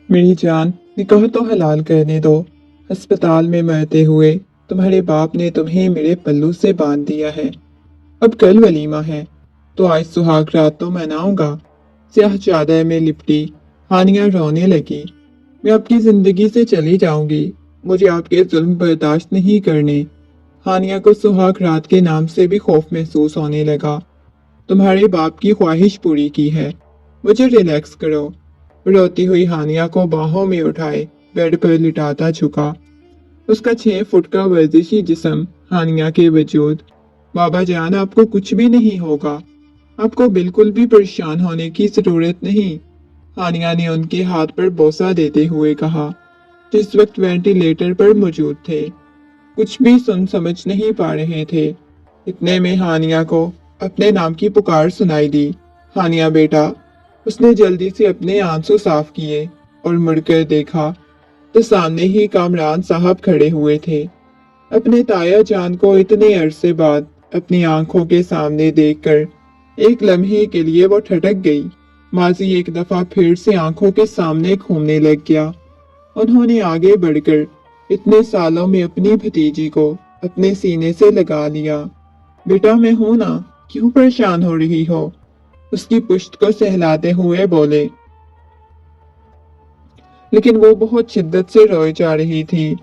मेरी जान, निकाह तो हलाल करने दो। अस्पताल में मरते हुए तुम्हारे बाप ने तुम्हें मेरे पल्लू से बांध दिया है। अब कल वलीमा है, तो आज सुहाग रात तो मनाऊंगा। स्याह चादर में लिपटी हानिया रोने लगी। मैं आपकी जिंदगी से चली जाऊंगी। मुझे आपके जुल्म बर्दाश्त नहीं करने। हानिया को सुहाग रात के नाम से भी खौफ महसूस होने लगा। तुम्हारे बाप की ख्वाहिश पूरी की है, मुझे रिलैक्स करो। रोती हुई हानिया को बाहों में उठाए बेड पर लिटाता झुका। उसका 6 फुट का वर्जिशी जिस्म हानिया के वजूद। बाबा जान, आपको कुछ भी नहीं होगा। आपको बिल्कुल भी परेशान होने की जरूरत नहीं। हानिया ने उनके हाथ पर बोसा देते हुए कहा, जिस वक्त वेंटिलेटर पर मौजूद थे। कुछ भी सुन समझ नहीं पा रहे थे। इतने में हानिया को अपने नाम की पुकार सुनाई दी। हानिया बेटा। उसने जल्दी से अपने आंसू साफ किए और मुड़कर देखा तो सामने ही कामरान साहब खड़े हुए थे। अपने ताया जान को इतने अरसे बाद अपनी आंखों के सामने देखकर एक लम्हे के लिए वो ठटक गई। माजी एक दफा फिर से आंखों के सामने घूमने लग गया। उन्होंने आगे बढ़कर इतने सालों में अपनी भतीजी को अपने सीने से लगा लिया। बेटा, मैं हूं ना, क्यों परेशान हो रही हो? उसकी पुश्त को सहलाते हुए बोले, लेकिन वो बहुत शिद्दत से रोए जा रही थी।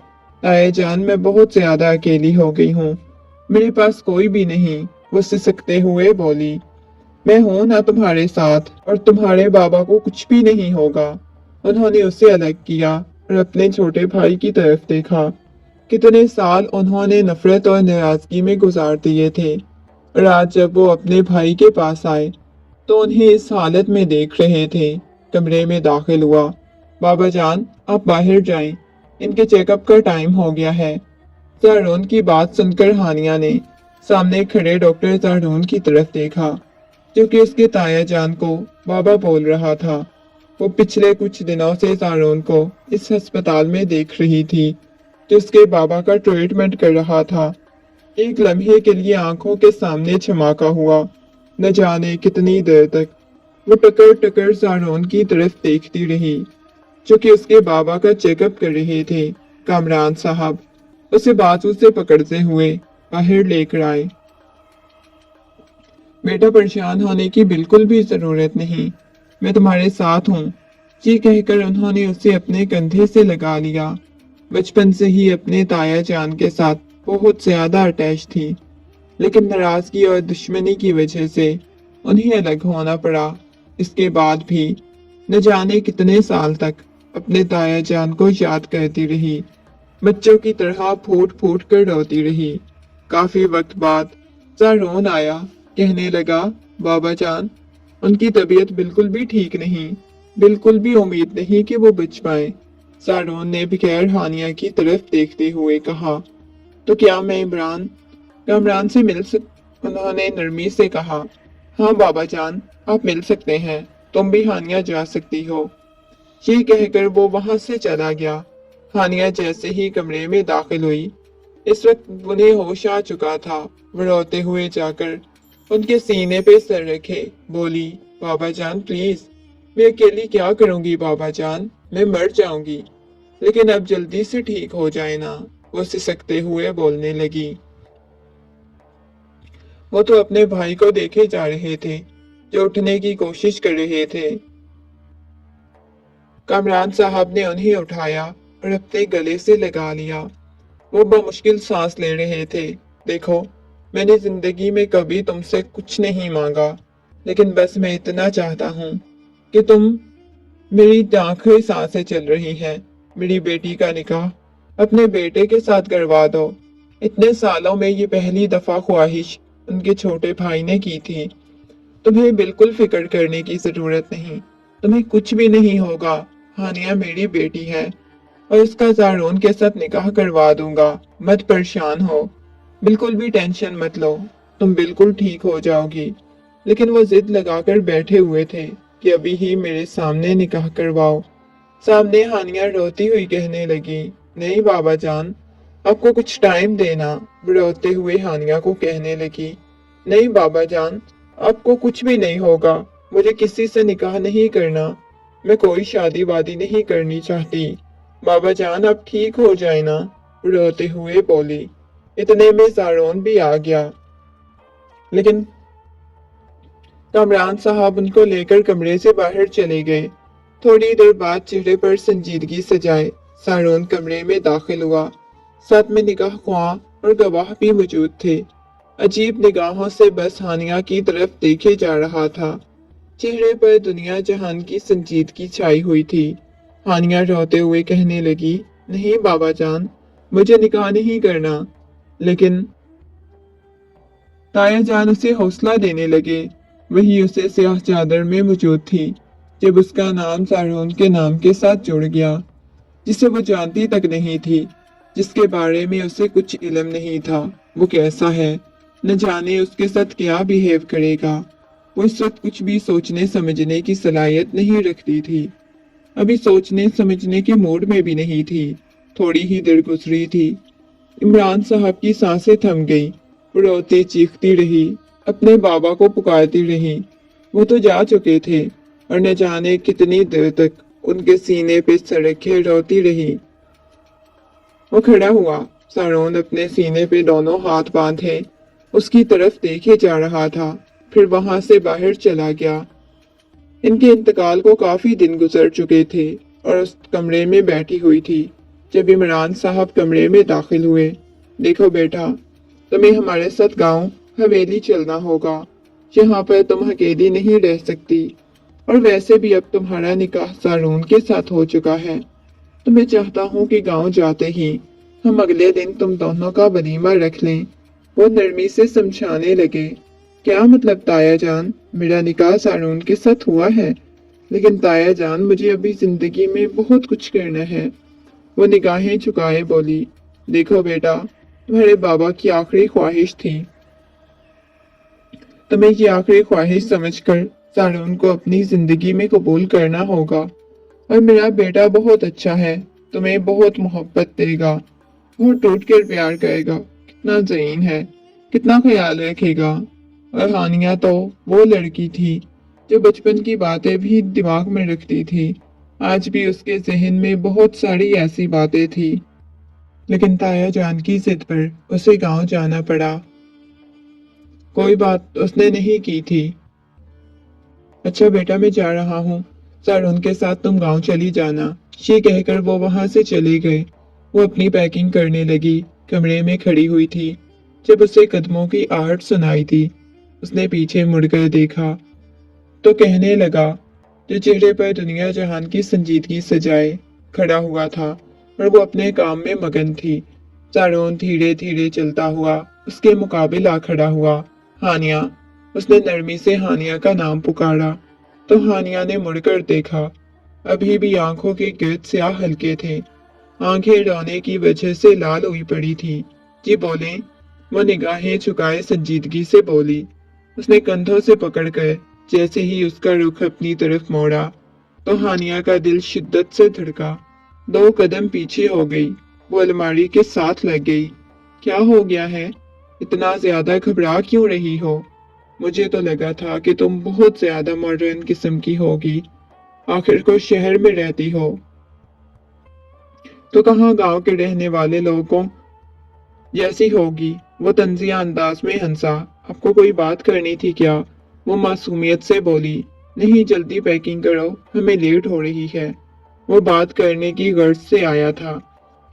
ताए जान, मैं बहुत ज्यादा अकेली हो गई हूँ। मेरे पास कोई भी नहीं। वो सिसकते हुए बोली, मैं हूं ना तुम्हारे साथ, और तुम्हारे बाबा को कुछ भी नहीं होगा। उन्होंने उसे अलग किया और अपने छोटे भाई की तरफ देखा। कितने साल उन्होंने नफरत और नाराजगी में गुजार दिए थे, और आज जब वो अपने भाई के पास आए तो उन्हें इस हालत में देख रहे थे। कमरे में दाखिल हुआ। बाबा जान, आप बाहर जाएं। इनके चेकअप का टाइम हो गया है। जारून की बात सुनकर हानिया ने सामने खड़े डॉक्टर जारून की तरफ देखा, जो कि उसके ताया जान को बाबा बोल रहा था। वो पिछले कुछ दिनों से जारून को इस अस्पताल में देख रही थी, जो उसके बाबा का ट्रीटमेंट कर रहा था। एक लम्हे के लिए आंखों के सामने छमाका हुआ। न जाने कितनी देर तक वो टकर टकर जारून की तरफ देखती रही, जो कि उसके बाबा का चेकअप कर रहे थे। कामरान साहब उसे बाजू से पकड़ते हुए बाहर लेकर आए। बेटा, परेशान होने की बिल्कुल भी जरूरत नहीं, मैं तुम्हारे साथ हूँ। ये कहकर उन्होंने उसे अपने कंधे से लगा लिया। बचपन से ही अपने ताया जान के साथ बहुत ज्यादा अटैच थी, लेकिन नाराजगी और दुश्मनी की वजह से उन्हें अलग होना पड़ा। इसके बाद भी न जाने कितने साल तक अपने ताया जान को याद करती रही। बच्चों की तरह फूट फूट कर रोती रही। काफी वक्त बाद जारून आया। कहने लगा, बाबा जान, उनकी तबीयत बिल्कुल भी ठीक नहीं। बिल्कुल भी उम्मीद नहीं कि वो बच पाए। जारून ने बगैर हानिया की तरफ देखते हुए कहा, तो क्या मैं कामरान से मिल उन्होंने नरमी से कहा, हाँ बाबा जान, आप मिल सकते हैं। तुम भी हानिया जा सकती हो। ये कहकर वो वहां से चला गया। हानिया जैसे ही कमरे में दाखिल हुई, इस वक्त उन्हें होश आ चुका था। वो रोते हुए जाकर उनके सीने पे सर रखे बोली, बाबा जान प्लीज, मैं अकेली क्या करूंगी बाबा जान, मैं मर जाऊंगी। लेकिन अब जल्दी से ठीक हो जाए ना, वो सिसकते हुए बोलने लगी। वो तो अपने भाई को देखे जा रहे थे, जो उठने की कोशिश कर रहे थे। कामरान साहब ने उन्हें उठाया और अपने गले से लगा लिया। वो बमुश्किल सांस ले रहे थे। देखो, मैंने जिंदगी में कभी तुमसे कुछ नहीं मांगा, लेकिन बस मैं इतना चाहता हूँ कि तुम मेरी आखिरी सांसें चल रही हैं, मेरी बेटी का निकाह अपने बेटे के साथ करवा दो। इतने सालों में ये पहली दफा ख्वाहिश उनके छोटे भाई ने की थी। तुम्हें बिल्कुल फिक्र करने की जरूरत नहीं। तुम्हें कुछ भी नहीं होगा। हानिया मेरी बेटी है और उसका जारून के साथ निकाह करवा दूंगा। मत परेशान हो, बिल्कुल भी टेंशन मत लो, तुम बिल्कुल ठीक हो जाओगी। लेकिन वो जिद लगाकर बैठे हुए थे कि अभी ही मेरे सामने निकाह करवाओ। सामने हानिया रोती हुई कहने लगी, नहीं बाबा जान, आपको कुछ टाइम देना। रोते हुए हानिया को कहने लगी, नहीं बाबा जान, आपको कुछ भी नहीं होगा। मुझे किसी से निकाह नहीं करना। मैं कोई शादी वादी नहीं करनी चाहती। बाबा जान अब ठीक हो जाए ना, रोते हुए बोली। इतने में सारोन भी आ गया, लेकिन कामरान साहब उनको लेकर कमरे से बाहर चले गए। थोड़ी देर बाद चेहरे पर संजीदगी सजाए सारोन कमरे में दाखिल हुआ। साथ में निगाह ख्वां और गवाह भी मौजूद थे। अजीब निगाहों से बस हानिया की तरफ देखे जा रहा था। चेहरे पर दुनिया जहान की संजीदगी छाई हुई थी। हानिया रोते हुए कहने लगी, नहीं बाबा जान, मुझे निकाह नहीं करना। लेकिन ताया जान उसे हौसला देने लगे। वही उसे स्याह चादर में मौजूद थी। जब उसका नाम सारोन के नाम के साथ जुड़ गया, जिसे वो जानती तक नहीं थी, जिसके बारे में उसे कुछ इल्म नहीं था, वो कैसा है, न जाने उसके साथ क्या बिहेव करेगा। वो इस वक्त कुछ भी सोचने समझने की सलाहियत नहीं रखती थी। अभी सोचने समझने के मूड में भी नहीं थी। थोड़ी ही देर गुजरी थी, इमरान साहब की सांसें थम गई। वो रोती चीखती रही, अपने बाबा को पुकारती रही। वो तो जा चुके थे और न जाने कितनी देर तक उनके सीने पे सर रखे रोती रही। वो खड़ा हुआ। सारोन अपने सीने पे दोनों हाथ बांधे उसकी तरफ देखे जा रहा था, फिर वहां से बाहर चला गया। इनके इंतकाल को काफी दिन गुजर चुके थे और उस कमरे में बैठी हुई थी जब इमरान साहब कमरे में दाखिल हुए। देखो बेटा, तुम्हें हमारे साथ गांव हवेली चलना होगा। यहाँ पर तुम अकेली नहीं रह सकती, और वैसे भी अब तुम्हारा निकाह सारून के साथ हो चुका है। तो मैं चाहता हूँ कि गांव जाते ही हम अगले दिन तुम दोनों का वलीमा रख लें। वो नरमी से समझाने लगे। क्या मतलब ताया जान, मेरा निकाह सारून के साथ हुआ है, लेकिन ताया जान मुझे अभी जिंदगी में बहुत कुछ करना है। वो निगाहें झुकाए बोली, देखो बेटा, तुम्हारे बाबा की आखिरी ख्वाहिश थी। तुम्हें ये आखिरी ख्वाहिश समझकर सारून को अपनी जिंदगी में कबूल करना होगा। और मेरा बेटा बहुत अच्छा है, तुम्हें बहुत मोहब्बत देगा, बहुत टूट कर प्यार करेगा, कितना ज़हीन है, कितना ख्याल रखेगा। और हानिया तो वो लड़की थी जो बचपन की बातें भी दिमाग में रखती थी। आज भी उसके जहन में बहुत सारी ऐसी बातें थी, लेकिन ताया जान की जिद पर उसे गांव जाना पड़ा। कोई बात उसने नहीं की थी। अच्छा बेटा, मैं जा रहा हूँ, सारून के साथ तुम गांव चली जाना। ये कहकर वो वहां से चले गए। वो अपनी पैकिंग करने लगी। कमरे में खड़ी हुई थी। जब उसे कदमों की आहट सुनाई दी, उसने पीछे मुड़कर देखा तो कहने लगा, जो चेहरे पर दुनिया जहान की संजीदगी सजाए खड़ा हुआ था और वो अपने काम में मगन थी। सारून धीरे धीरे चलता हुआ उसके मुकाबिल आ खड़ा हुआ। हानिया। उसने नरमी से हानिया का नाम पुकारा तो हानिया ने मुड़कर देखा। अभी भी आंखों के गिर्द स्याह हल्के थे। आंखें रोने की वजह से लाल हुई पड़ी थी। जी बोले। वो निगाहें झुकाए संजीदगी से बोली। उसने कंधों से पकड़कर जैसे ही उसका रुख अपनी तरफ मोड़ा तो हानिया का दिल शिद्दत से धड़का। 2 कदम पीछे हो गई। वो अलमारी के साथ लग गई। क्या हो गया है? इतना ज्यादा घबरा क्यों रही हो? मुझे तो लगा था कि तुम बहुत ज्यादा मॉडर्न किस्म की होगी। आखिर को शहर में रहती हो तो कहाँ गांव के रहने वाले लोगों जैसी होगी। वो तंजिया अंदाज में हंसा। आपको कोई बात करनी थी क्या? वो मासूमियत से बोली। नहीं, जल्दी पैकिंग करो, हमें लेट हो रही है। वो बात करने की गर्ज से आया था,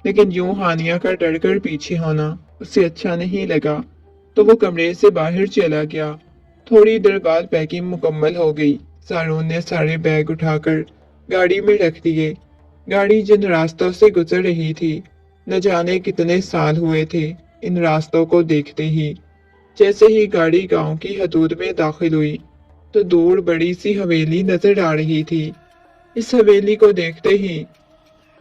लेकिन यूं हानिया का डरकर पीछे होना उसे अच्छा नहीं लगा, तो वो कमरे से बाहर चला गया। थोड़ी देर बाद पैकिंग मुकम्मल हो गई। सारून ने सारे बैग उठाकर गाड़ी में रख दिए। गाड़ी जिन रास्तों से गुजर रही थी, न जाने कितने साल हुए थे इन रास्तों को देखते ही। जैसे ही गाड़ी गांव की हदूद में दाखिल हुई तो दूर बड़ी सी हवेली नजर आ रही थी। इस हवेली को देखते ही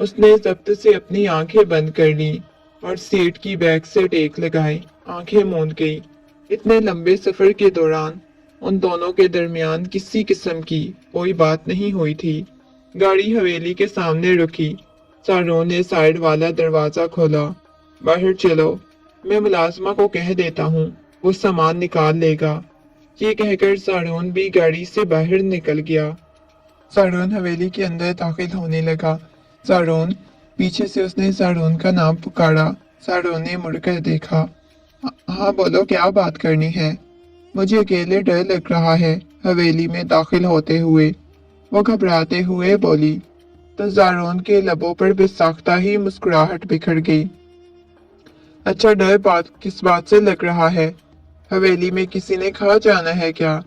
उसने जब्त से अपनी आंखें बंद कर ली और सीट की बैक से टेक लगाए आंखें मूंद गई। इतने लंबे सफर के दौरान उन दोनों के दरमियान किसी किस्म की कोई बात नहीं हुई थी। गाड़ी हवेली के सामने रुकी। सारोन ने साइड वाला दरवाजा खोला। बाहर चलो, मैं मुलाजमा को कह देता हूँ, वो सामान निकाल लेगा। ये कहकर सारोन भी गाड़ी से बाहर निकल गया। सारून हवेली के अंदर दाखिल होने लगा। सारून, पीछे से उसने सारून का नाम पुकारा। सारून ने मुड़कर देखा। हाँ बोलो, क्या बात करनी है? मुझे अकेले डर लग रहा है, हवेली में दाखिल होते हुए वो घबराते हुए बोली। तो सारून के लबों पर बेसाख्ता ही मुस्कुराहट बिखर गई। अच्छा, डर किस बात से लग रहा है? हवेली में किसी ने खा जाना है क्या?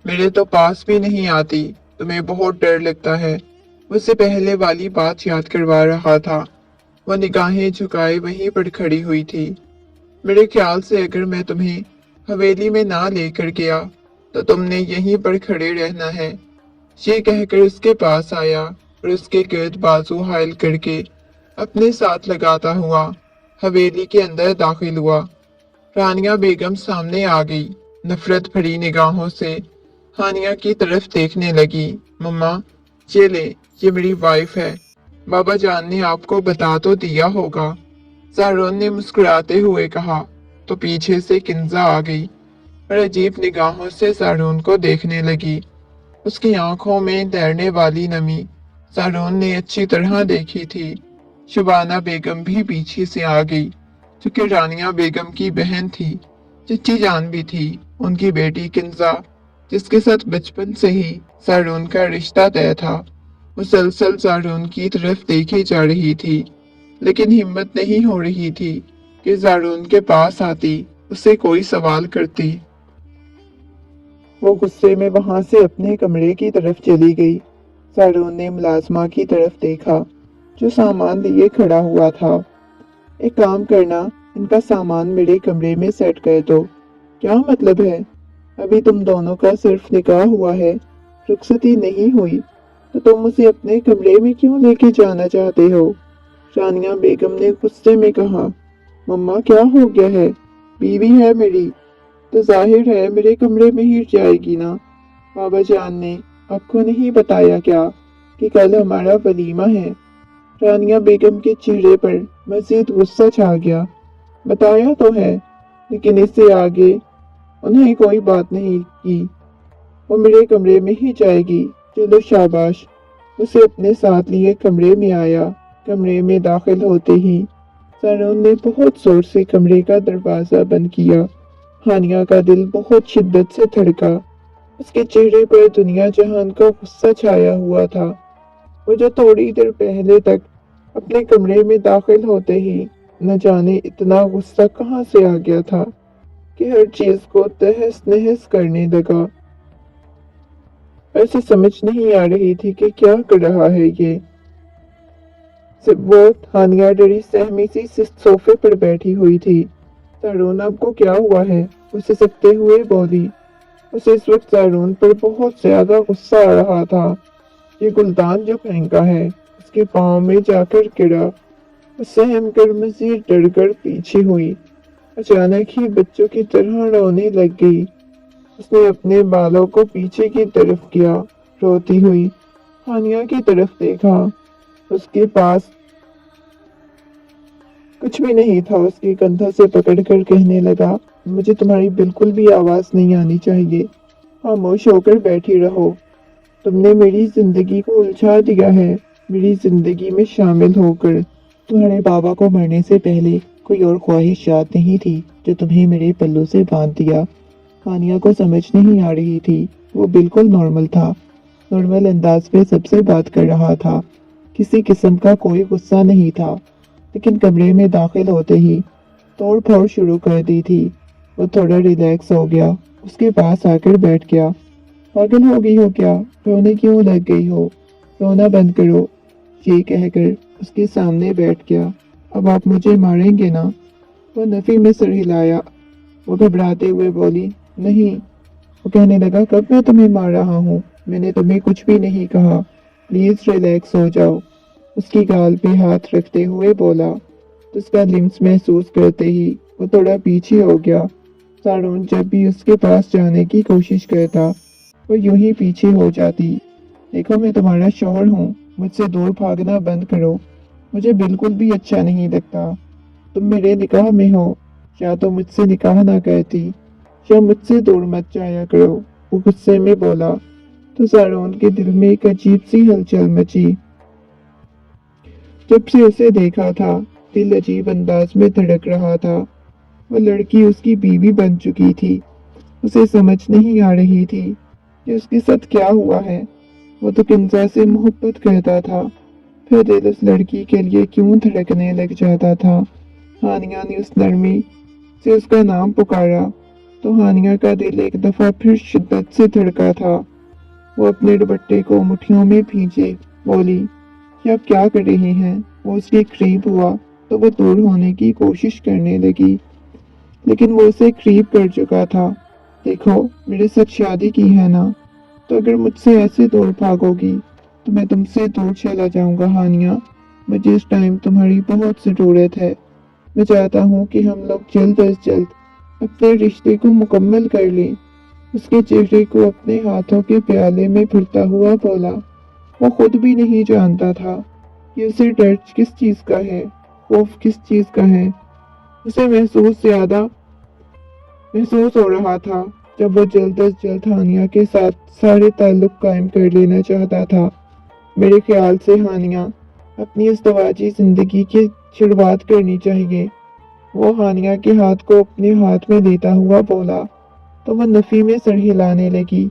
मेरे तो पास भी नहीं आती, तुम्हें बहुत डर लगता है। उससे पहले वाली बात याद करवा रहा था। वो निगाहें झुकाए वहीं पर खड़ी हुई थी। मेरे ख्याल से अगर मैं तुम्हें हवेली में ना लेकर गया तो तुमने यहीं पर खड़े रहना है। ये कहकर उसके पास आया और उसके गिर्द बाजू हायल करके अपने साथ लगाता हुआ हवेली के अंदर दाखिल हुआ। रानिया बेगम सामने आ गई। नफरत भरी निगाहों से हानिया की तरफ देखने लगी। मम्मा, ये ले, ये मेरी वाइफ है। बाबा जान ने आपको बता तो दिया होगा। सारून ने मुस्कुराते हुए कहा। तो पीछे से किंजा आ गई और अजीब निगाहों से सारून को देखने लगी। उसकी आंखों में तैरने वाली नमी सारून ने अच्छी तरह देखी थी। शुबाना बेगम भी पीछे से आ गई, जो कि रानिया बेगम की बहन थी। चच्ची जान भी थी, उनकी बेटी किंजा, जिसके साथ बचपन से ही सारून का रिश्ता तय था। मुसलसल सारून की तरफ देखी जा रही थी, लेकिन हिम्मत नहीं हो रही थी कि सारून के पास आती, उससे कोई सवाल करती। वो गुस्से में वहां से अपने कमरे की तरफ चली गई। सारून ने मुलाजमा की तरफ देखा, जो सामान लिए खड़ा हुआ था। एक काम करना, इनका सामान मेरे कमरे में सेट कर दो। क्या मतलब है? अभी तुम दोनों का सिर्फ निकाह हुआ है, रुखसती नहीं हुई, तो तुम उसे अपने कमरे में क्यों लेके जाना चाहते हो? रानिया बेगम ने गुस्से में कहा। मम्मा, क्या हो गया है? बीवी है मेरी, तो जाहिर है मेरे कमरे में ही जाएगी ना। बाबा जान ने आपको नहीं बताया क्या कि कल हमारा वलीमा है? रानिया बेगम के चेहरे पर मजीद गुस्सा छा गया। बताया तो है, लेकिन इससे आगे उन्हें कोई बात नहीं की। वो मेरे कमरे में ही जाएगी। चलो शाबाश। उसे अपने साथ लिए कमरे में आया। कमरे में दाखिल होते ही सारून ने बहुत जोर से कमरे का दरवाजा बंद किया। हानिया का दिल बहुत शिद्दत से धड़का। उसके चेहरे पर दुनिया जहान का गुस्सा छाया हुआ था। वो जो थोड़ी देर पहले तक अपने कमरे में दाखिल होते ही न जाने इतना गुस्सा कहाँ से आ गया था कि हर चीज को तहस नहस करने लगा। ऐसे समझ नहीं आ रही थी कि क्या कर रहा है ये। वो हानिया डरी सहमी सी सोफे पर बैठी हुई थी। सारून, आपको क्या हुआ है? उसे सकते हुए बोली। उसे इस वक्त सारून पर बहुत ज्यादा गुस्सा आ रहा था। ये गुलदान जो फेंका है उसके पांव में जाकर गिरा। वो सहम कर मजीद डर कर पीछे हुई। अचानक ही बच्चों की तरह रोने लग गई। उसने अपने बालों को पीछे की तरफ किया, रोती हुई हानिया की तरफ देखा। उसके पास कुछ भी नहीं था। उसके कंधों से पकड़कर कहने लगा, मुझे तुम्हारी बिल्कुल भी आवाज नहीं आनी चाहिए। खामोश होकर बैठी रहो। तुमने मेरी जिंदगी को उलझा दिया है। मेरी जिंदगी में शामिल होकर तुम्हारे बाबा को मरने से पहले कोई और ख्वाहिश याद नहीं थी जो तुम्हें मेरे पल्लू से बांध दिया। हानिया को समझ नहीं आ रही थी। वो बिल्कुल नॉर्मल था, नॉर्मल अंदाज में सबसे बात कर रहा था। किसी किस्म का कोई गुस्सा नहीं था, लेकिन कमरे में दाखिल होते ही तोड़ फोड़ शुरू कर दी थी। वो थोड़ा रिलैक्स हो गया, उसके पास आकर बैठ गया। पागल हो गई हो क्या? रोने क्यों लग गई हो? रोना बंद करो, ये कहकर उसके सामने बैठ गया। अब आप मुझे मारेंगे ना? वो नफी में सिर हिलाया। वो घबराते हुए बोली, नहीं। वो कहने लगा, कब मैं तुम्हें मार रहा हूँ? मैंने तुम्हें कुछ भी नहीं कहा। प्लीज रिलैक्स हो जाओ। उसकी गाल पे हाथ रखते हुए बोला। तो उसका लिम्स महसूस करते ही वो थोड़ा पीछे हो गया। सारून जब भी उसके पास जाने की कोशिश करता, वो यूं ही पीछे हो जाती। देखो, मैं तुम्हारा शौहर हूँ, मुझसे दूर भागना बंद करो। मुझे बिल्कुल भी अच्छा नहीं लगता। तुम मेरे निकाह में हो, या तो मुझसे निकाह ना करती या मुझसे दूर मत जाया करो। वो गुस्से में बोला। तो सारोन के दिल में एक अजीब सी हलचल मची। जब से उसे देखा था, दिल अजीब अंदाज में धड़क रहा था। वो लड़की उसकी बीवी बन चुकी थी। उसे समझ नहीं आ रही थी कि उसके साथ क्या हुआ है। वो तो किंजा से मोहब्बत करता था, फिर दिल उस लड़की के लिए क्यों धड़कने लग जाता था। हानिया ने उस नरमी से उसका नाम पुकारा तो हानिया का दिल एक दफा फिर शिद्दत से धड़का था। वो अपने दुपट्टे को मुट्ठियों में भींचे बोली, कि आप क्या कर रही हैं? वो उसके करीब हुआ तो वो दूर होने की कोशिश करने लगी, लेकिन वो उसे करीब कर चुका था। देखो, मेरे साथ शादी की है ना, तो अगर मुझसे ऐसे दूर भागोगी तो मैं तुमसे दूर चला जाऊंगा हानिया। मुझे इस टाइम तुम्हारी बहुत जरूरत है। मैं चाहता हूँ कि हम लोग जल्द अज जल्द अपने रिश्ते को मुकम्मल कर लें। उसके चेहरे को अपने हाथों के प्याले में फिरता हुआ बोला। वो खुद भी नहीं जानता था कि उसे डर किस चीज का है, खौफ किस चीज का है। उसे महसूस हो रहा था जब वो जल्द अज जल्द हानिया के साथ सारे ताल्लुक कायम कर लेना चाहता था। मेरे ख्याल से हानिया अपनी इस दवाजी जिंदगी की शुरुआत करनी चाहिए। वो हानिया के हाथ को अपने हाथ में लेता हुआ बोला तो वह नफी में सर हिलाने लगी।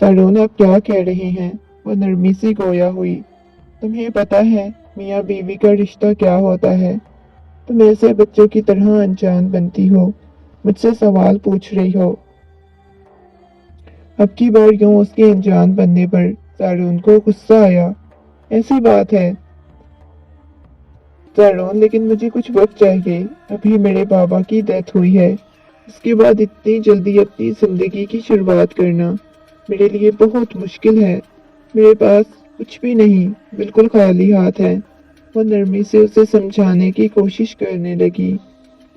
सारोन, आप क्या कह रहे हैं? वो नरमी से गोया हुई। तुम्हें पता है मियाँ बीवी का रिश्ता क्या होता है? तुम ऐसे बच्चों की तरह अनजान बनती हो, मुझसे सवाल पूछ रही हो। अब की बार यूं उसके अनजान बनने पर सारोन को गुस्सा आया। ऐसी बात है सारोन, लेकिन मुझे कुछ वक्त चाहिए। अभी मेरे बाबा की डेथ हुई है। इसके बाद इतनी जल्दी अपनी जिंदगी की शुरुआत करना मेरे लिए बहुत मुश्किल है। मेरे पास कुछ भी नहीं, बिल्कुल खाली हाथ है। वो नरमी से उसे समझाने की कोशिश करने लगी।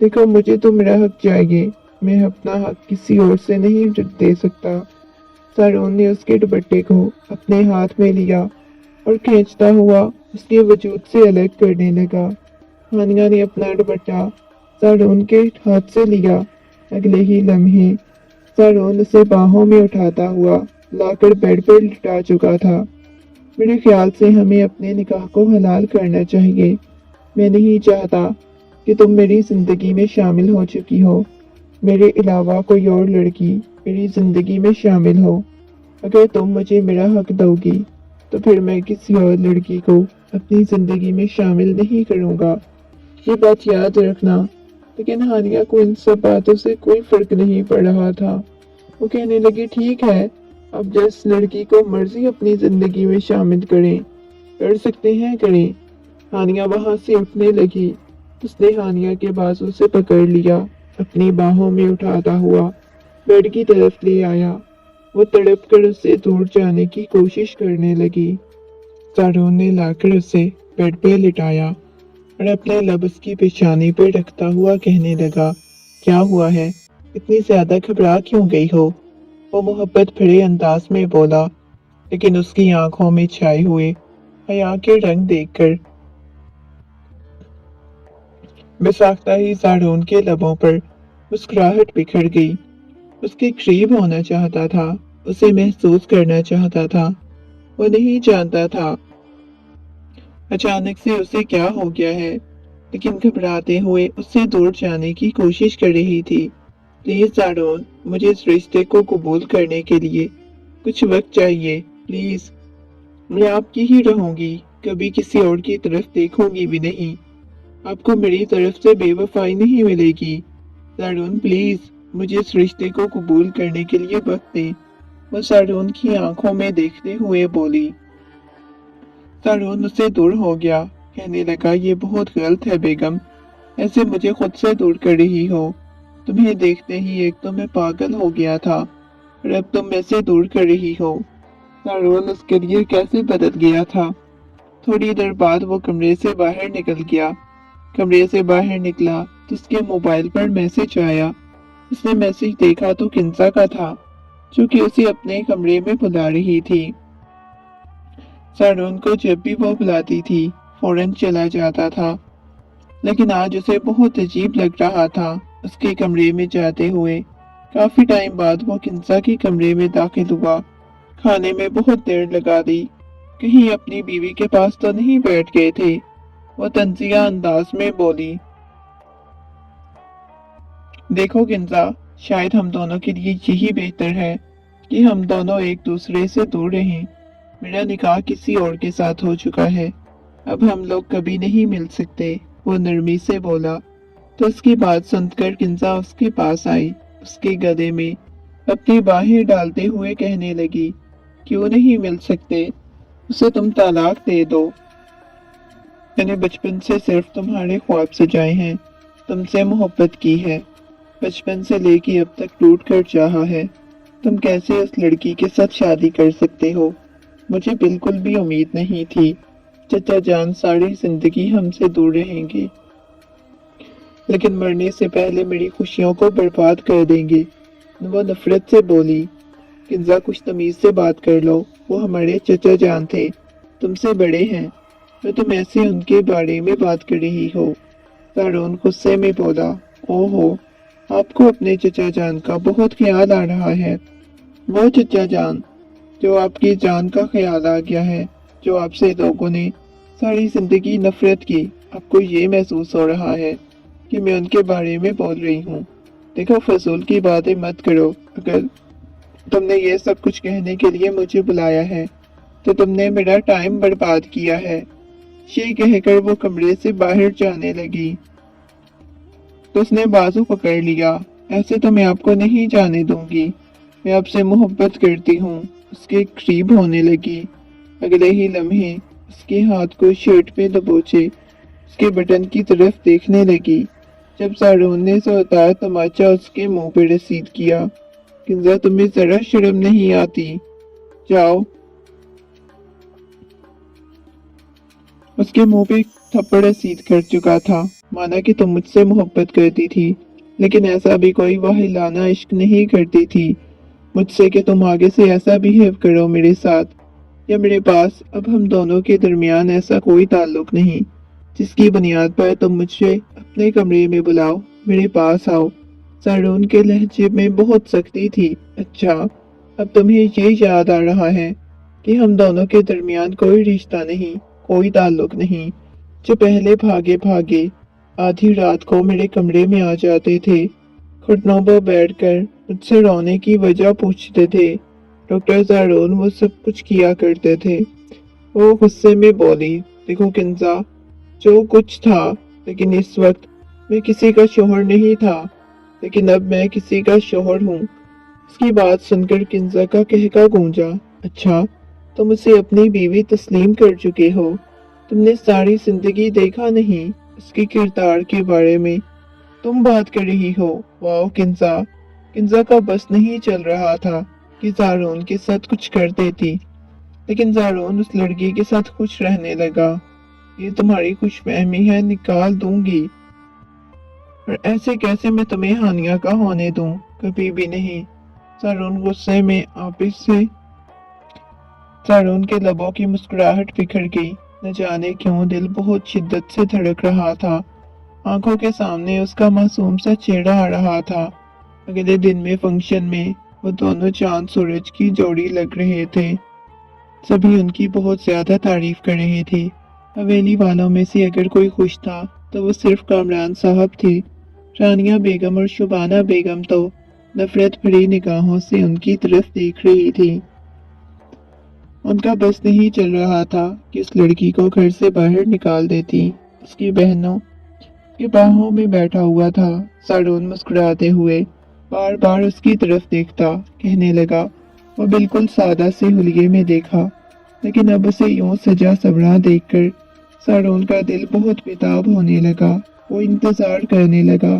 देखो, मुझे तो मेरा हक चाहिए। मैं अपना हक किसी और से नहीं दे सकता। सारोन ने उसके दुपट्टे को अपने हाथ में लिया और खींचता हुआ उसके वजूद से अलग करने लगा। हानिया ने अपना दुपट्टा सारोन के हाथ से लिया। अगले ही लम्हे सारोन उसे बाहों में उठाता हुआ लाकर बेड पर लिटा चुका था। मेरे ख्याल से हमें अपने निकाह को हलाल करना चाहिए। मैं नहीं चाहता कि तुम मेरी जिंदगी में शामिल हो चुकी हो। मेरे अलावा कोई और लड़की मेरी जिंदगी में शामिल हो। अगर तुम मुझे मेरा हक दोगी तो फिर मैं किसी और लड़की को अपनी जिंदगी में शामिल नहीं करूंगा। ये बात याद रखना। लेकिन हानिया को इन सब बातों से कोई फर्क नहीं पड़ रहा था। वो कहने लगी, ठीक है, अब जिस लड़की को मर्जी अपनी जिंदगी में शामिल करें, कर सकते हैं करें। हानिया वहां से उठने लगी। उसने हानिया के बाजू से पकड़ लिया, अपनी बाहों में उठाता हुआ बेड की तरफ ले आया। वो तड़प कर उससे दूर जाने की कोशिश करने लगी। सारोन ने लाकर उसे बेड पे लिटाया और अपने लब उसकी पेशानी पर रखता हुआ कहने लगा, क्या हुआ है? इतनी ज्यादा घबरा क्यों गई हो? वो मोहब्बत भरे अंदाज में बोला, लेकिन उसकी आंखों में छाए हुए हया के रंग देखकर बेसाख्ता ही सारोन के लबों पर मुस्कुराहट बिखर गई। उसके करीब होना चाहता था, उसे महसूस करना चाहता था। वो नहीं जानता था अचानक से उसे क्या हो गया है, लेकिन घबराते हुए उससे दूर जाने की कोशिश कर रही थी। प्लीज सारोन, मुझे इस रिश्ते को कबूल करने के लिए कुछ वक्त चाहिए। प्लीज, मैं आपकी ही रहूंगी, कभी किसी और की तरफ देखूंगी भी नहीं। आपको मेरी तरफ से बेवफाई नहीं मिलेगी। सारोन, प्लीज मुझे इस रिश्ते को कबूल करने के लिए वक्त दें। वो सारोन की आंखों में देखते हुए बोली। सारोन उससे दूर हो गया, कहने लगा, ये बहुत गलत है बेगम, ऐसे मुझे खुद से दूर कर रही हो। तुम्हें देखते ही एक तो मैं पागल हो गया था और अब तुम ऐसे दूर कर रही हो। सारोन उसके लिए कैसे बदल गया था। थोड़ी देर बाद वो कमरे से बाहर निकल गया। कमरे से बाहर निकला तो उसके मोबाइल पर मैसेज आया। उसने मैसेज देखा तो किंजा का था, जो कि उसे अपने कमरे में बुला रही थी। सारोन को जब भी वो बुलाती थी फौरन चला जाता था, लेकिन आज उसे बहुत अजीब लग रहा था। उसके कमरे में जाते हुए काफी टाइम बाद वो किंजा के कमरे में दाखिल हुआ। खाने में बहुत देर लगा दी, कहीं अपनी बीवी के पास तो नहीं बैठ गए थे। वो तंजिया अंदाज में बोली, देखो किंजा, शायद हम दोनों के लिए यही बेहतर है कि हम दोनों एक दूसरे से दूर रहें। मेरा निकाह किसी और के साथ हो चुका है, अब हम लोग कभी नहीं मिल सकते, वो नरमी से बोला। तो उसकी बात सुनकर किंजा उसके पास आई, उसके गले में अपनी बाहें डालते हुए कहने लगी, क्यों नहीं मिल सकते? उसे तुम तलाक दे दो। मैंने बचपन से सिर्फ तुम्हारे ख्वाब सजाए हैं, तुमसे मोहब्बत की है, बचपन से लेके अब तक टूट कर चाहा है। तुम कैसे उस लड़की के साथ शादी कर सकते हो? मुझे बिल्कुल भी उम्मीद नहीं थी। चचा जान सारी जिंदगी हमसे दूर रहेंगे, लेकिन मरने से पहले मेरी खुशियों को बर्बाद कर देंगे। वो नफरत से बोली, किंजा कुछ तमीज से बात कर लो, वो हमारे चचा जान थे, तुमसे बड़े हैं, तो तुम ऐसे उनके बारे में बात कर रही हो। सारून गुस्से में बोला, ओहो, आपको अपने चचा जान का बहुत ख्याल आ रहा है। वो चचा जान जो आपकी जान का ख्याल आ गया है, जो आपसे लोगों ने सारी जिंदगी नफरत की, आपको ये महसूस हो रहा है कि मैं उनके बारे में बोल रही हूँ। देखो, फजूल की बातें मत करो। अगर तुमने ये सब कुछ कहने के लिए मुझे बुलाया है तो तुमने मेरा टाइम बर्बाद किया है। ये कहकर वो कमरे से बाहर जाने लगी तो उसने बाजू पकड़ लिया, ऐसे तो मैं आपको नहीं जाने दूंगी, मैं आपसे मोहब्बत करती हूँ। उसके करीब होने लगी। अगले ही लम्हे उसके हाथ को शर्ट पे दबोचे उसके बटन की तरफ देखने लगी। जब सारून ने जोरदार तमाचा उसके मुंह पे रसीद किया, किंजा तुम्हें जरा शर्म नहीं आती? जाओ। उसके मुंह पे थप्पड़ रसीद कर चुका था, माना कि तुम मुझसे मोहब्बत करती थी, लेकिन ऐसा भी कोई वाहिलाना इश्क नहीं करती थी मुझसे कि तुम आगे से ऐसा बिहेव करो मेरे साथ या मेरे पास। अब हम दोनों के दरमियान ऐसा कोई ताल्लुक नहीं जिसकी बुनियाद पर तुम मुझे अपने कमरे में बुलाओ, मेरे पास आओ। सारून के लहजे में बहुत सख्ती थी। अच्छा, अब तुम्हें ये याद आ रहा है कि हम दोनों के दरमियान कोई रिश्ता नहीं, कोई ताल्लुक नहीं। जो पहले भागे भागे आधी रात को मेरे कमरे में आ जाते थे, घुटनों पर बैठकर मुझसे रोने की वजह पूछते थे। डॉक्टर सारून वो सब कुछ किया करते थे। वो गुस्से में बोली, देखो किंजा, जो कुछ था, लेकिन इस वक्त मैं किसी का शोहर नहीं था, लेकिन अब मैं किसी का शोहर हूँ। उसकी बात सुनकर किंजा का कहका गूंजा। अच्छा, तुम उसे अपनी बीवी तस्लीम कर चुके हो, तुमने सारी जिंदगी देखा नहीं उसके किरदार के बारे में तुम बात कर रही हो। वाह किंजा। किंजा का बस नहीं चल रहा था कि सारून के साथ कुछ कर देती, लेकिन सारून उस लड़की के साथ खुश रहने लगा। ये तुम्हारी खुशफहमी है, निकाल दूंगी। और ऐसे कैसे मैं तुम्हें हानिया का होने दूं? कभी भी नहीं। सारून गुस्से में आपस से सारून के लबों की मुस्कुराहट बिखर गई। न जाने क्यों दिल बहुत शिद्दत से धड़क रहा था। आंखों के सामने उसका मासूम सा चेहरा आ रहा था। अगले दिन में फंक्शन में वो दोनों चांद सूरज की जोड़ी लग रहे थे। सभी उनकी बहुत ज्यादा तारीफ कर रहे थे। हवेली वालों में से अगर कोई खुश था तो वो सिर्फ कामरान साहब थे। रानिया बेगम और शुबाना बेगम तो नफरत भरी निगाहों से उनकी तरफ देख रही थी। उनका बस नहीं चल रहा था कि उस लड़की को घर से बाहर निकाल देती। उसकी बहनों के बाहों में बैठा हुआ था। सारून मुस्कुराते हुए बार बार उसकी तरफ देखता, कहने लगा, वो बिल्कुल सादा से हुलिये में देखा, लेकिन अब उसे यूं सजा सबरा देखकर सारून का दिल बहुत बेताब होने लगा। वो इंतजार करने लगा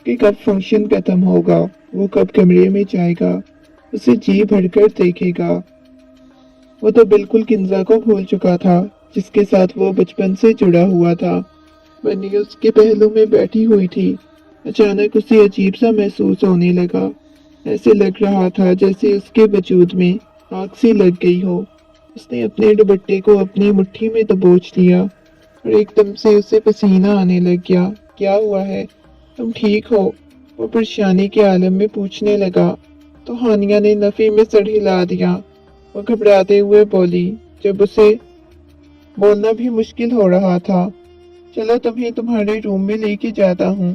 कि कब फंक्शन खत्म होगा, वो कब कमरे में जाएगा, उसे जी भरकर देखेगा। वो तो बिल्कुल किंजा को भूल चुका था, जिसके साथ वो बचपन से जुड़ा हुआ था। बन्नी उसके पहलू में बैठी हुई थी। अचानक उसे अजीब सा महसूस होने लगा। ऐसे लग रहा था जैसे उसके वजूद में आग सी लग गई हो। उसने अपने दुपट्टे को अपनी मुट्ठी में दबोच लिया और एकदम से उसे पसीना आने लग गया। क्या हुआ है? तुम ठीक हो? वो परेशानी के आलम में पूछने लगा तो हानिया ने नफी में सर हिला दिया। वो घबराते हुए बोली, जब उसे बोलना भी मुश्किल हो रहा था। चलो तुम्हें तुम्हारे रूम में लेके जाता हूँ।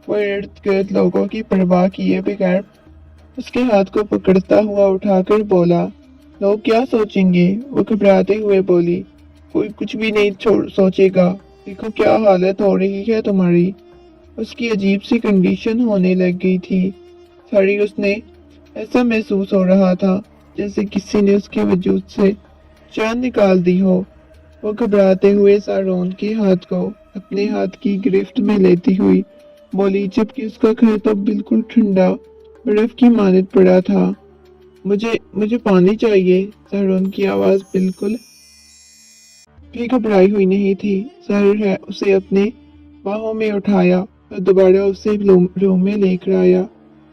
वो इर्द गिर्द लोगों की परवाह किए बगैर उसके हाथ को पकड़ता हुआ उठाकर बोला, लोग क्या सोचेंगे? वो घबराते हुए बोली, कोई कुछ भी नहीं सोचेगा। देखो क्या हालत हो रही है तुम्हारी। उसकी अजीब सी कंडीशन होने लग गई थी। सारी उसने ऐसा महसूस हो रहा था जैसे किसी ने उसके वजूद से जान निकाल दी हो। वो घबराते हुए सारोन के हाथ को अपने हाथ की गिरफ्त में लेती हुई बोली, जबकि उसका घर तो बिल्कुल ठंडा बर्फ की मानद पड़ा था। मुझे मुझे पानी चाहिए। सारोन की आवाज बिल्कुल भी घबराई हुई नहीं थी। साहिर है उसे अपने बाहों में उठाया और दोबारा उसे रूम में लेकर आया।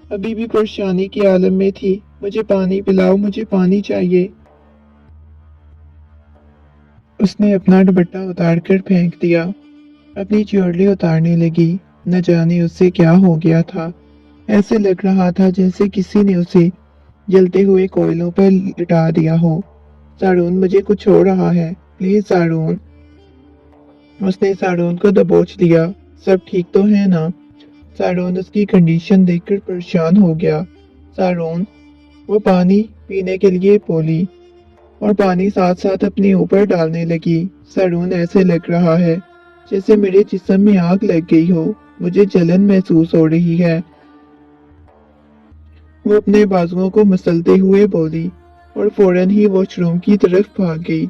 अभी भी परेशानी के आलम में थी। मुझे पानी पिलाओ, मुझे पानी चाहिए। उसने अपना दुपट्टा उतार कर फेंक दिया। अपनी ज्वेलरी उतारने लगी। न जाने उसे क्या हो गया था। ऐसे लग रहा था जैसे किसी ने उसे जलते हुए कोयलों पर लिटा दिया हो। सारून, मुझे कुछ हो रहा है, प्लीज सारून। उसने सारून को दबोच लिया। सब ठीक तो है ना? सारून उसकी कंडीशन देखकर परेशान हो गया। सारून, वो पानी पीने के लिए बोली और पानी साथ साथ अपने ऊपर डालने लगी। सारून, ऐसे लग रहा है जैसे मेरे जिस्म में आग लग गई हो। मुझे जलन महसूस हो रही है। वो अपने बाजुओं को मसलते हुए बोली और फौरन ही वॉशरूम की तरफ भाग गई।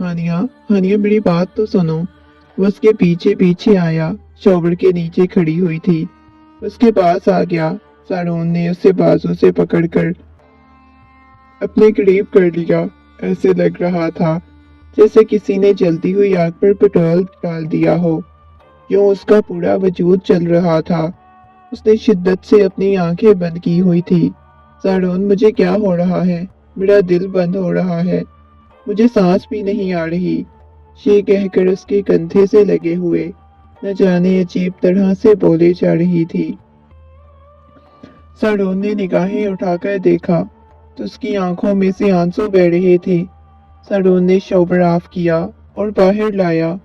हानिया, हानिया मेरी बात तो सुनो। वो उसके पीछे पीछे आया। शॉवर के नीचे खड़ी हुई थी। उसके पास आ गया। सारून ने उसे बाजू से पकड़कर अपने करीब कर लिया। ऐसे लग रहा था जैसे किसी ने जलती हुई आग पर पेट्रोल डाल दिया हो। यूं उसका पूरा वजूद चल रहा था। उसने शिद्दत से अपनी आंखें बंद की हुई थी। सारून, मुझे क्या हो रहा है? मेरा दिल बंद हो रहा है। मुझे सांस भी नहीं आ रही। ये कहकर उसके कंधे से लगे हुए न जाने अजीब तरह से बोले जा रही थी। सारून ने निगाहें उठाकर देखा तो उसकी आंखों में से आंसू बह रहे थे। सारून ने शॉवर ऑफ किया और बाहर लाया।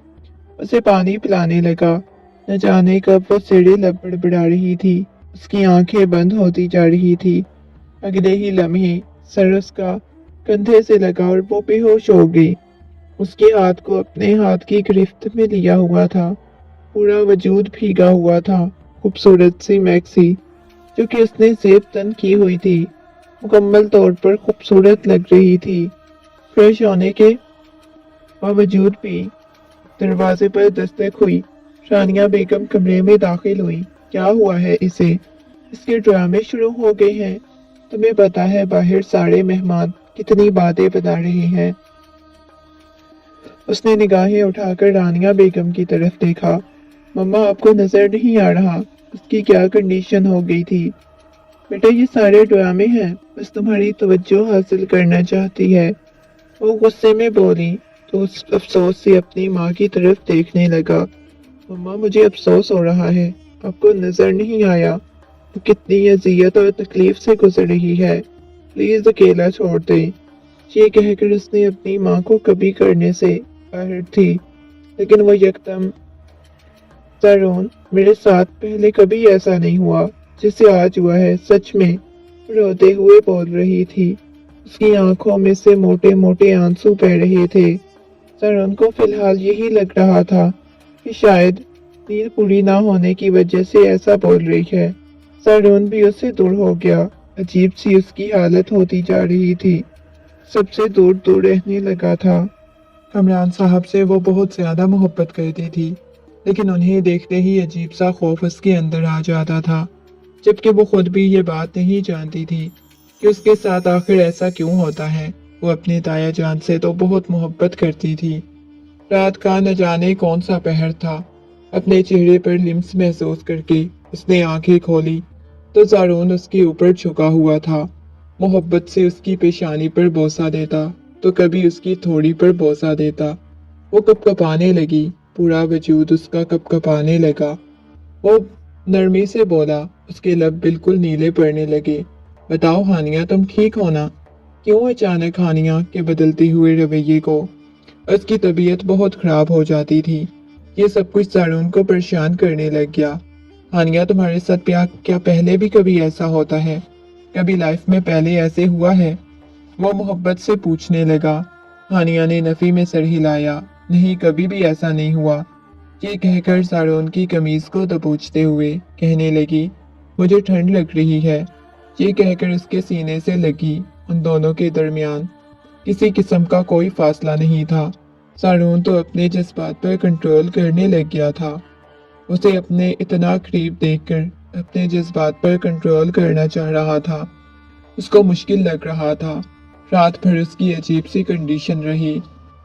उसे पानी पिलाने लगा। न जाने कब वो सिरे बड़बड़ा रही थी। उसकी आंखें बंद होती जा रही थी। अगले ही लम्हे सर उसका कंधे से लगा और वो बेहोश हो गई। उसके हाथ को अपने हाथ की गिरफ्त में लिया हुआ था। पूरा वजूद भीगा हुआ था। खूबसूरत सी मैक्सी जो कि उसने जेब तन की हुई थी मुकम्मल तौर पर खूबसूरत लग रही थी। फ्रेश होने के बावजूद भी दरवाजे पर दस्तक हुई। रानिया बेगम कमरे में दाखिल हुई। क्या हुआ है इसे? इसके ड्रामे शुरू हो गए हैं। तुम्हें पता है बाहर सारे मेहमान कितनी बातें बता रहे हैं। उसने निगाहें उठाकर रानिया बेगम की तरफ देखा। मम्मा, आपको नजर नहीं आ रहा उसकी क्या कंडीशन हो गई थी? बेटा, ये सारे ड्रामे हैं, बस तुम्हारी तवज्जो हासिल करना चाहती है। वो गुस्से में बोली तो उस अफसोस से अपनी माँ की तरफ देखने लगा। मम्मा, मुझे अफसोस हो रहा है। आपको नजर नहीं आया वो कितनी अजियत और तकलीफ से गुजर रही है। प्लीज अकेला छोड़ दे। ये कहकर उसने अपनी माँ को कभी करने से बाहर थी, लेकिन वो यकदम, सारून, मेरे साथ पहले कभी ऐसा नहीं हुआ जिससे आज हुआ है, सच में, रोते हुए बोल रही थी। उसकी आंखों में से मोटे मोटे आंसू बह रहे थे। सारून को फिलहाल यही लग रहा था कि शायद नींद पूरी ना होने की वजह से ऐसा बोल रही है। सारून भी उससे दूर हो गया। अजीब सी उसकी हालत होती जा रही थी। सबसे दूर दूर रहने लगा था। कमरान साहब से वो बहुत ज्यादा मोहब्बत करती थी, लेकिन उन्हें देखते ही अजीब सा खौफ उसके अंदर आ जाता था, जबकि वो खुद भी ये बात नहीं जानती थी कि उसके साथ आखिर ऐसा क्यों होता है। वो अपने ताया जान से तो बहुत मोहब्बत करती थी। रात का न जाने कौन सा पहर था। अपने चेहरे पर लिम्स महसूस करके उसने आंखें खोली तो सारून उसके ऊपर झुका हुआ था। मोहब्बत से उसकी पेशानी पर बोसा देता तो कभी उसकी थोड़ी पर बोसा देता। वो कपकपाने लगी। पूरा वजूद उसका कपकपाने लगा। वो नरमी से बोला। उसके लब बिल्कुल नीले पड़ने लगे। बताओ हानिया, तुम ठीक हो ना? क्यों अचानक हानिया के बदलते हुए रवैये को उसकी तबीयत बहुत खराब हो जाती थी। ये सब कुछ सारून को परेशान करने लग गया। हानिया, तुम्हारे साथ क्या पहले भी कभी ऐसा होता है? कभी लाइफ में पहले ऐसे हुआ है? वो मोहब्बत से पूछने लगा। हानिया ने नफी में सर हिलाया। नहीं, कभी भी ऐसा नहीं हुआ। ये कहकर सारून की कमीज को दबोचते हुए कहने लगी, मुझे ठंड लग रही है। ये कहकर उसके सीने से लगी। उन दोनों के दरमियान किसी किस्म का कोई फासला नहीं था। सारून तो अपने जज्बात पर कंट्रोल करने लग गया था। उसे अपने इतना करीब देखकर अपने जज्बात पर कंट्रोल करना चाह रहा था। उसको मुश्किल लग रहा था। रात भर उसकी अजीब सी कंडीशन रही।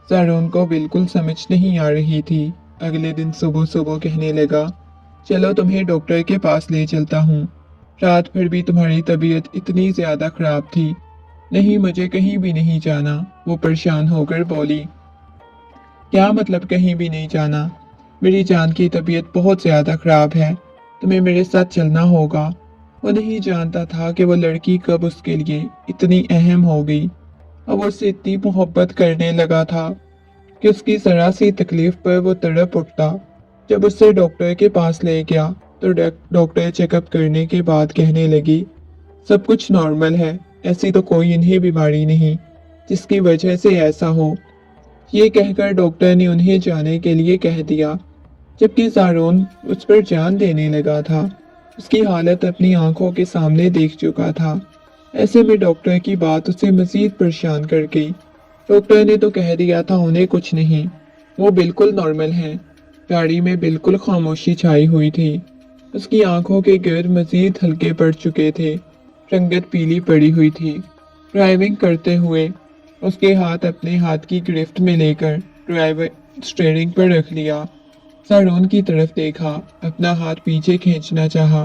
सारून को बिल्कुल समझ नहीं आ रही थी। अगले दिन सुबह सुबह कहने लगा, चलो तुम्हें डॉक्टर के पास ले चलता हूँ। रात भर भी तुम्हारी तबीयत इतनी ज्यादा खराब थी। नहीं, मुझे कहीं भी नहीं जाना। वो परेशान होकर बोली। क्या मतलब कहीं भी नहीं जाना? मेरी जान की तबीयत बहुत ज्यादा खराब है। तुम्हें मेरे साथ चलना होगा। वो नहीं जानता था कि वो लड़की कब उसके लिए इतनी अहम हो गई। अब वो उससे इतनी मोहब्बत करने लगा था कि उसकी जरा सी तकलीफ पर वो तड़प उठता। जब उसे डॉक्टर के पास ले गया तो डॉक्टर चेकअप करने के बाद कहने लगी, सब कुछ नॉर्मल है। ऐसी तो कोई इन्हें बीमारी नहीं जिसकी वजह से ऐसा हो। ये कहकर डॉक्टर ने उन्हें जाने के लिए कह दिया। जबकि सारून उस पर जान देने लगा था। उसकी हालत अपनी आंखों के सामने देख चुका था। ऐसे में डॉक्टर की बात उसे मजीद परेशान कर गई। डॉक्टर ने तो कह दिया था उन्हें कुछ नहीं, वो बिल्कुल नॉर्मल हैं। गाड़ी में बिल्कुल खामोशी छाई हुई थी। उसकी आंखों के गिर्द मजीद हल्के पड़ चुके थे। रंगत पीली पड़ी हुई थी। ड्राइविंग करते हुए उसके हाथ अपने हाथ की गिरफ्त में लेकर ड्राइवर स्टीयरिंग पर रख लिया। सारून की तरफ देखा, अपना हाथ पीछे खींचना चाहा।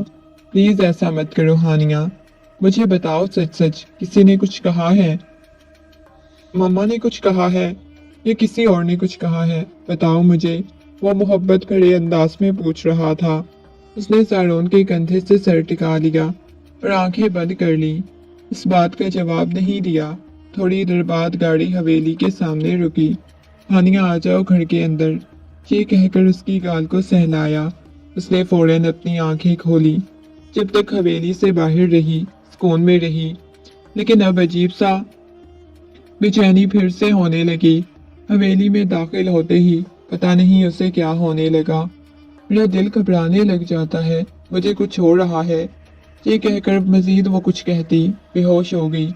प्लीज ऐसा मत करो हानिया, मुझे बताओ सच सच, किसी ने कुछ कहा है? मम्मा ने कुछ कहा है या किसी और ने कुछ कहा है? बताओ मुझे। वो मोहब्बत भरे अंदाज में पूछ रहा था। उसने सारून के कंधे से सर टिका लिया और आंखें बंद कर ली। इस बात का जवाब नहीं दिया। थोड़ी देर बाद गाड़ी हवेली के सामने रुकी। हानिया, आ जाओ घर के अंदर, ये कहकर उसकी गाल को सहलाया। उसने फौरन अपनी आंखें खोली। जब तक हवेली से बाहर रही, सुकून में रही, लेकिन अब अजीब सा बेचैनी फिर से होने लगी। हवेली में दाखिल होते ही पता नहीं उसे क्या होने लगा। मेरा दिल घबराने लग जाता है, मुझे कुछ हो रहा है। ये कहकर मजीद वो कुछ कहती, बेहोश हो गई।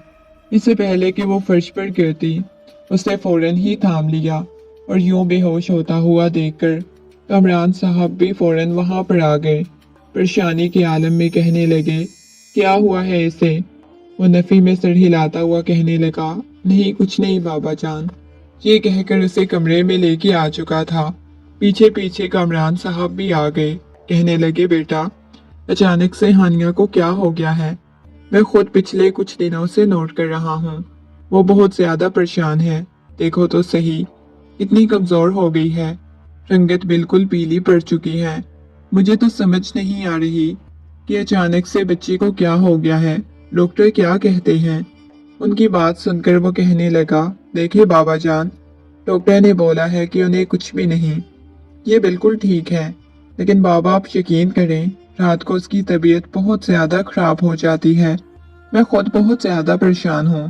इससे पहले कि वो फर्श पर गिरती, उसने फौरन ही थाम लिया और यूं बेहोश होता हुआ देखकर कमरान साहब भी फौरन वहां पर आ गए। परेशानी के आलम में कहने लगे, क्या हुआ है इसे? वो नफी में सर हिलाता हुआ कहने लगा, नहीं कुछ नहीं बाबा जान। ये कहकर उसे कमरे में लेके आ चुका था। पीछे पीछे कमरान साहब भी आ गए। कहने लगे, बेटा अचानक से हानिया को क्या हो गया है? मैं खुद पिछले कुछ दिनों से नोट कर रहा हूँ। वो बहुत ज्यादा परेशान है। देखो तो सही, इतनी कमजोर हो गई है। रंगत बिल्कुल पीली पड़ चुकी है। मुझे तो समझ नहीं आ रही कि अचानक से बच्ची को क्या हो गया है। डॉक्टर क्या कहते हैं? उनकी बात सुनकर वो कहने लगा, देखिए बाबा जान, डॉक्टर ने बोला है कि उन्हें कुछ भी नहीं। ये बिल्कुल ठीक है, लेकिन बाबा आप यकीन करें, रात को उसकी तबीयत बहुत ज्यादा खराब हो जाती है। मैं खुद बहुत ज्यादा परेशान हूँ।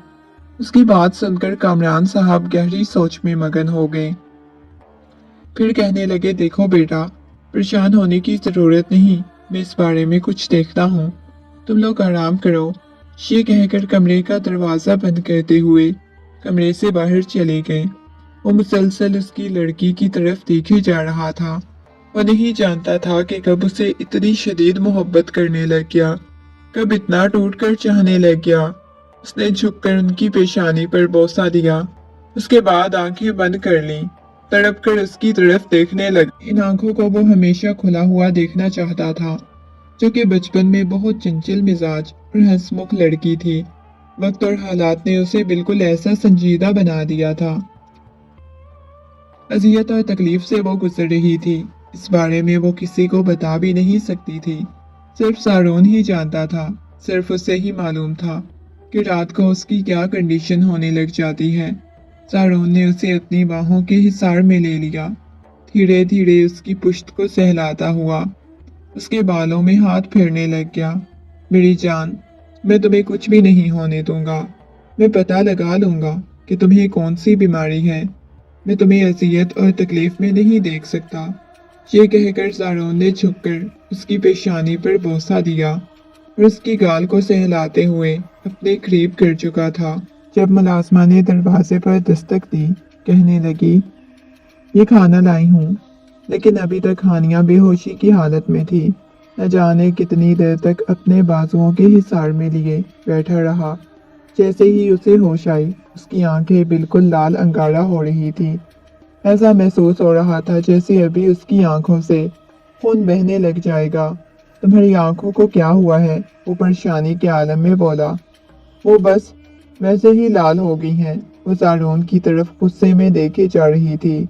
उसकी बात सुनकर कामरान साहब गहरी सोच में मगन हो गए। फिर कहने लगे, देखो बेटा, परेशान होने की जरूरत नहीं, मैं इस बारे में कुछ देखता हूँ, तुम लोग आराम करो। ये कहकर कमरे का दरवाजा बंद करते हुए कमरे से बाहर चले गए। वो मुसलसल उसकी लड़की की तरफ देखे जा रहा था। वो नहीं जानता था कि कब उसे इतनी शदीद मोहब्बत करने लग गया, कब इतना टूट कर चाहने लग गया। उसने झुककर उनकी पेशानी पर बोसा दिया। उसके बाद आंखें बंद कर ली, तड़प कर उसकी तरफ देखने लगा। इन आंखों को वो हमेशा खुला हुआ देखना चाहता था, जो कि बचपन में बहुत चंचल मिजाज और हंसमुख लड़की थी। वक्त और हालात ने उसे बिल्कुल ऐसा संजीदा बना दिया था। अजियत और तकलीफ से वो गुजर रही थी। इस बारे में वो किसी को बता भी नहीं सकती थी। सिर्फ सारून ही जानता था, सिर्फ उसे ही मालूम था। कि रात को उसकी क्या कंडीशन होने लग जाती है। सारोन ने उसे अपनी बाहों के हिसार में ले लिया, धीरे धीरे उसकी पुश्त को सहलाता हुआ उसके बालों में हाथ फेरने लग गया। मेरी जान, मैं तुम्हें कुछ भी नहीं होने दूंगा। मैं पता लगा लूंगा कि तुम्हें कौन सी बीमारी है। मैं तुम्हें अजियत और तकलीफ में नहीं देख सकता। ये कहकर सारोन ने झुककर उसकी पेशानी पर बोसा दिया और उसकी गाल को सहलाते हुए अपने करीब कर चुका था। जब मुलाजमा ने दरवाजे पर दस्तक दी, कहने लगी, ये खाना लाई हूँ। लेकिन अभी तक हानिया बेहोशी की हालत में थी। न जाने कितनी देर तक अपने बाजुओं के हिसार में लिए बैठा रहा। जैसे ही उसे होश आई, उसकी आंखें बिल्कुल लाल अंगारा हो रही थी। ऐसा महसूस हो रहा था जैसे अभी उसकी आंखों से खून बहने लग जाएगा। तुम्हारी आंखों को क्या हुआ है? वो परेशानी के आलम में बोला। वो बस वैसे ही लाल हो गई हैं। वो सारोन की तरफ गुस्से में देखे जा रही थी।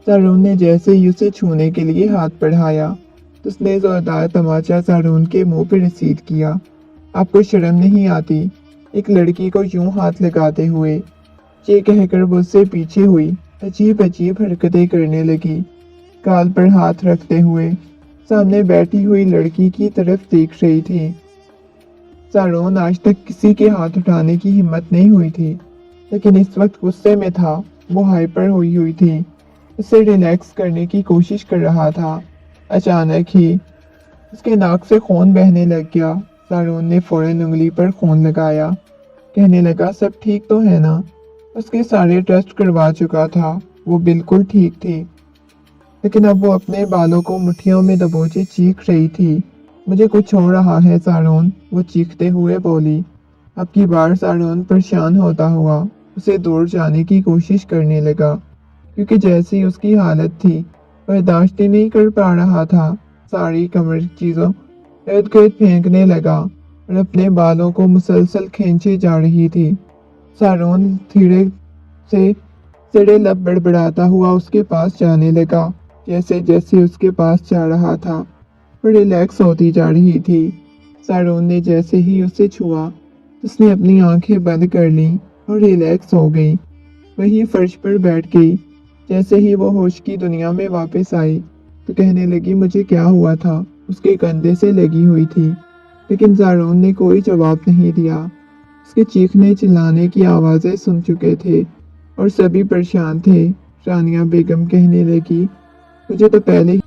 सारोन ने जैसे ही उसे छूने के लिए हाथ बढ़ाया तो उसने जोरदार तमाचा सारोन के मुंह पर रसीद किया। आपको शर्म नहीं आती? एक लड़की को यूं हाथ लगाते हुए। ये कहकर वो उससे पीछे हुई अजीब अजीब हरकतें करने लगी, गाल पर हाथ रखते हुए सामने बैठी हुई लड़की की तरफ देख रही थी। सारोन आज तक किसी के हाथ उठाने की हिम्मत नहीं हुई थी, लेकिन इस वक्त गुस्से में था। वो हाइपर हुई हुई थी, उसे रिलैक्स करने की कोशिश कर रहा था। अचानक ही उसके नाक से खून बहने लग गया। सारोन ने फौरन उंगली पर खून लगाया, कहने लगा, सब ठीक तो है ना? उसके सारे टेस्ट करवा चुका था, वो बिल्कुल ठीक थी। लेकिन अब वो अपने बालों को मुट्ठियों में दबोचे चीख रही थी। मुझे कुछ हो रहा है सारोन, वो चीखते हुए बोली। अब की बार सारोन परेशान होता हुआ उसे दूर जाने की कोशिश करने लगा, क्योंकि जैसी उसकी हालत थी बर्दाश्त ही नहीं कर पा रहा था। सारी कमर चीजों इर्द गिर्द फेंकने लगा और अपने बालों को मुसलसल खींची जा रही थी। सारोन धीरे से सिरे लब बड़बड़ाता हुआ उसके पास जाने लगा। जैसे जैसे उसके पास जा रहा था वो रिलैक्स होती जा रही थी। सारोन ने जैसे ही उसे छुआ, उसने अपनी आंखें बंद कर ली और रिलैक्स हो गई। वही फर्श पर बैठ गई। जैसे ही वो होश की दुनिया में वापस आई तो कहने लगी, मुझे क्या हुआ था? उसके कंधे से लगी हुई थी, लेकिन सारोन ने कोई जवाब नहीं दिया। उसके चीखने चिल्लाने की आवाजें सुन चुके थे और सभी परेशान थे। रानिया बेगम कहने लगी, मुझे तो पहले